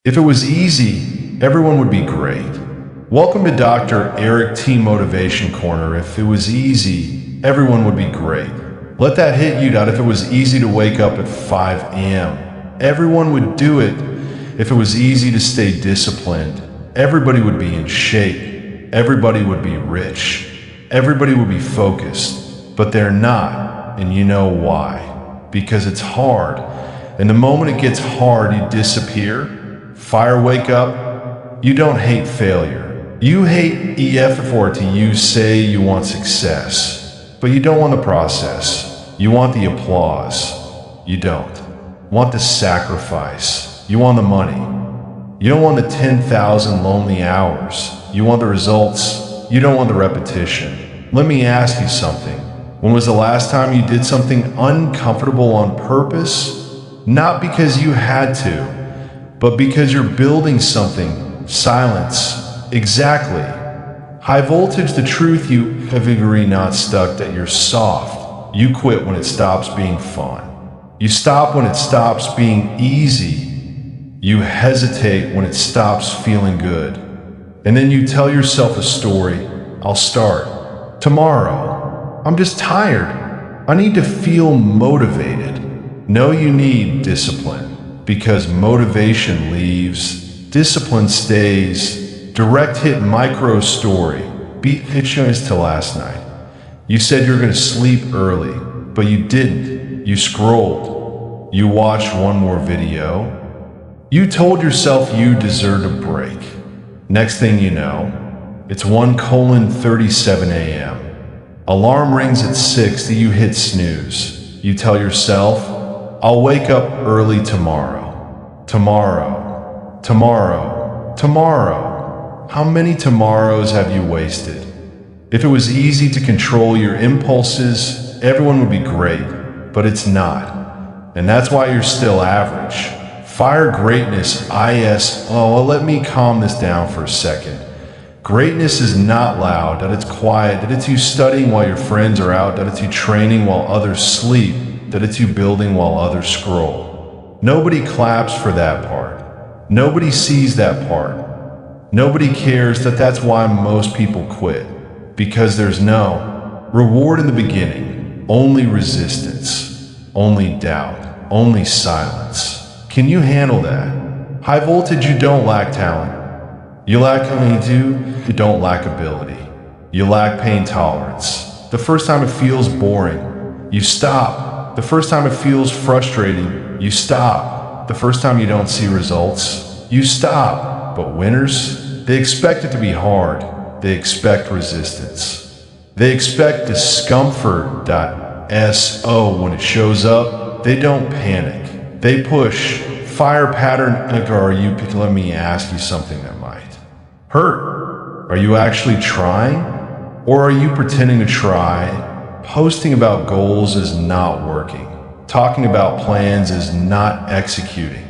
If it was easy, everyone would be great. Welcome to Dr. Eric T. Motivation Corner. If it was easy, everyone would be great. Let that hit you, that if it was easy to wake up at 5 a.m., everyone would do it. If it was easy to stay disciplined, everybody would be in shape. Everybody would be rich. Everybody would be focused. But they're not, and you know why. Because it's hard. And the moment it gets hard, you disappear. Fire wake up. You don't hate failure. You hate effort. You say you want success, but you don't want the process. You want the applause. You don't want the sacrifice. You want the money. You don't want the 10,000 lonely hours. You want the results. You don't want the repetition. Let me ask you something. When was the last time you did something uncomfortable on purpose? Not because you had to, but because you're building something. Silence. Exactly. High voltage, the truth, you have agree not stuck, that you're soft. You quit when it stops being fun. You stop when it stops being easy. You hesitate when it stops feeling good. And then you tell yourself a story. I'll start tomorrow. I'm just tired. I need to feel motivated. No, you need discipline. Because motivation leaves, discipline stays. Direct hit micro story. Beat hitchhikers to last night. You said you were going to sleep early, but you didn't. You scrolled. You watched one more video. You told yourself you deserved a break. Next thing you know, it's 1:37 a.m. Alarm rings at 6 that you hit snooze. You tell yourself, I'll wake up early tomorrow. Tomorrow. Tomorrow. Tomorrow. How many tomorrows have you wasted? If it was easy to control your impulses, everyone would be great, but it's not. And that's why you're still average. Fire greatness, let me calm this down for a second. Greatness is not loud, that it's quiet, that it's you studying while your friends are out, that it's you training while others sleep, that it's you building while others scroll. Nobody claps for that part. Nobody sees that part. Nobody cares. That's why most people quit. Because there's no reward in the beginning, only resistance, only doubt, only silence. Can you handle that? High voltage, you don't lack talent. You lack you don't lack ability. You lack pain tolerance. The first time it feels boring, you stop. The first time it feels frustrating, you stop. The first time you don't see results, you stop. But winners, they expect it to be hard. They expect resistance. They expect discomfort. When it shows up, they don't panic. They push. Fire pattern. Let me ask you something that might hurt. Are you actually trying? Or are you pretending to try? Posting about goals is not working. Talking about plans is not executing.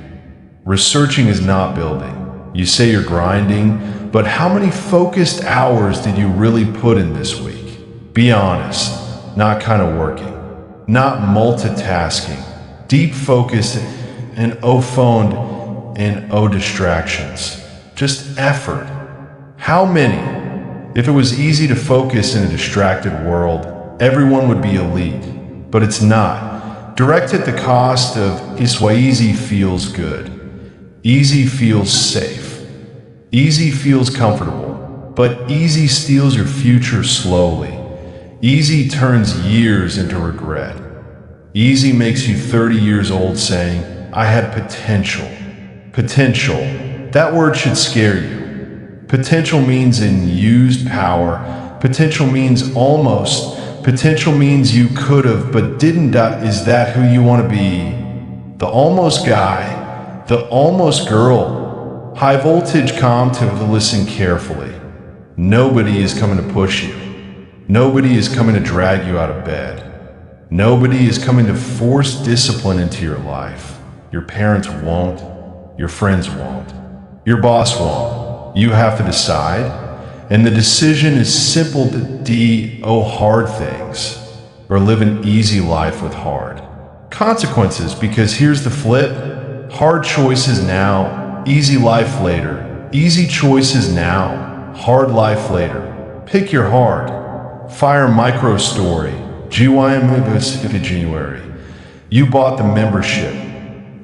Researching is not building. You say you're grinding, but how many focused hours did you really put in this week? Be honest. Not kind of working. Not multitasking. Deep focus and phoned and distractions. Just effort. How many? If it was easy to focus in a distracted world, everyone would be elite, but it's not. Direct at the cost of easy feels good. Easy feels safe. Easy feels comfortable, but easy steals your future slowly. Easy turns years into regret. Easy makes you 30 years old saying, I had potential. Potential. That word should scare you. Potential means unused power. Potential means almost. Potential means you could have, but didn't. Is that who you want to be? The almost guy, the almost girl. High voltage, calm to listen carefully. Nobody is coming to push you. Nobody is coming to drag you out of bed. Nobody is coming to force discipline into your life. Your parents won't. Your friends won't. Your boss won't. You have to decide. And the decision is simple to hard things, or live an easy life with hard consequences. Because here's the flip. Hard choices now easy life later. Easy choices now, hard life later. Pick your heart. Fire micro story. GYM this January. You bought the membership.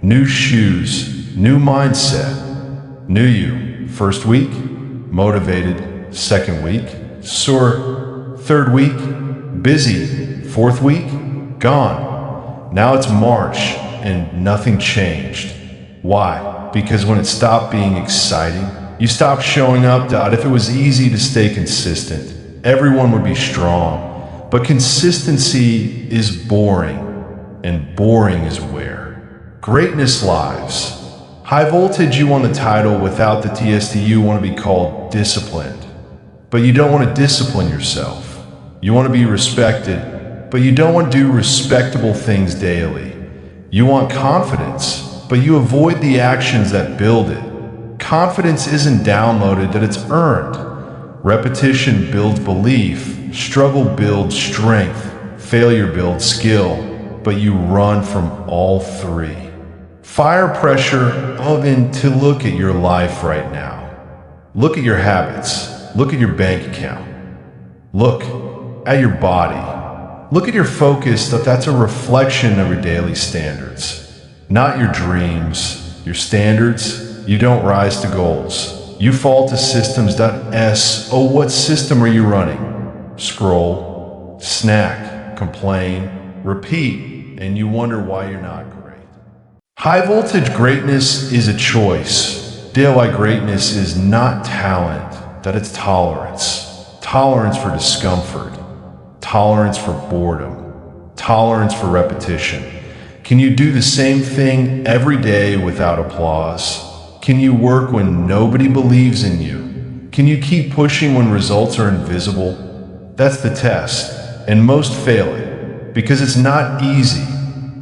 New shoes, new mindset. New you. First week, motivated. Second week, sore. Third week, busy. Fourth week, gone. Now it's March and nothing changed. Why? Because when it stopped being exciting, you stopped showing up. If it was easy to stay consistent, everyone would be strong. But consistency is boring, and boring is where greatness lies. High voltage, you want the title. Without the TST, you want to be called disciplined. But you don't want to discipline yourself. You want to be respected, but you don't want to do respectable things daily. You want confidence, but you avoid the actions that build it. Confidence isn't downloaded, that it's earned. Repetition builds belief. Struggle builds strength. Failure builds skill. But you run from all three. Fire pressure to look at your life right now. Look at your habits. Look at your bank account. Look at your body. Look at your focus. That's a reflection of your daily standards. Not your dreams. Your standards, you don't rise to goals. You fall to systems. Oh, what system are you running? Scroll, snack, complain, repeat, and you wonder why you're not great. High voltage greatness is a choice. Daily greatness is not talent, that it's tolerance. Tolerance for discomfort. Tolerance for boredom. Tolerance for repetition. Can you do the same thing every day without applause? Can you work when nobody believes in you? Can you keep pushing when results are invisible? That's the test, and most fail it, because it's not easy.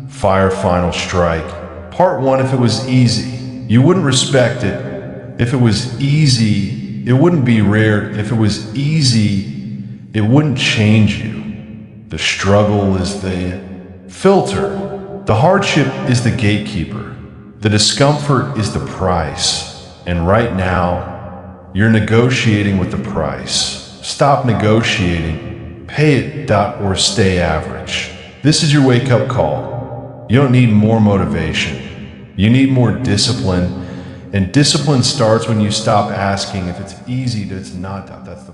Fire final strike. Part 1, if it was easy, you wouldn't respect it. If it was easy, it wouldn't be rare. If it was easy, it wouldn't change you. The struggle is the filter. The hardship is the gatekeeper. The discomfort is the price. And right now, you're negotiating with the price. Stop negotiating, pay it, or stay average. This is your wake-up call. You don't need more motivation. You need more discipline. And discipline starts when you stop asking if it's easy, that it's not. That's the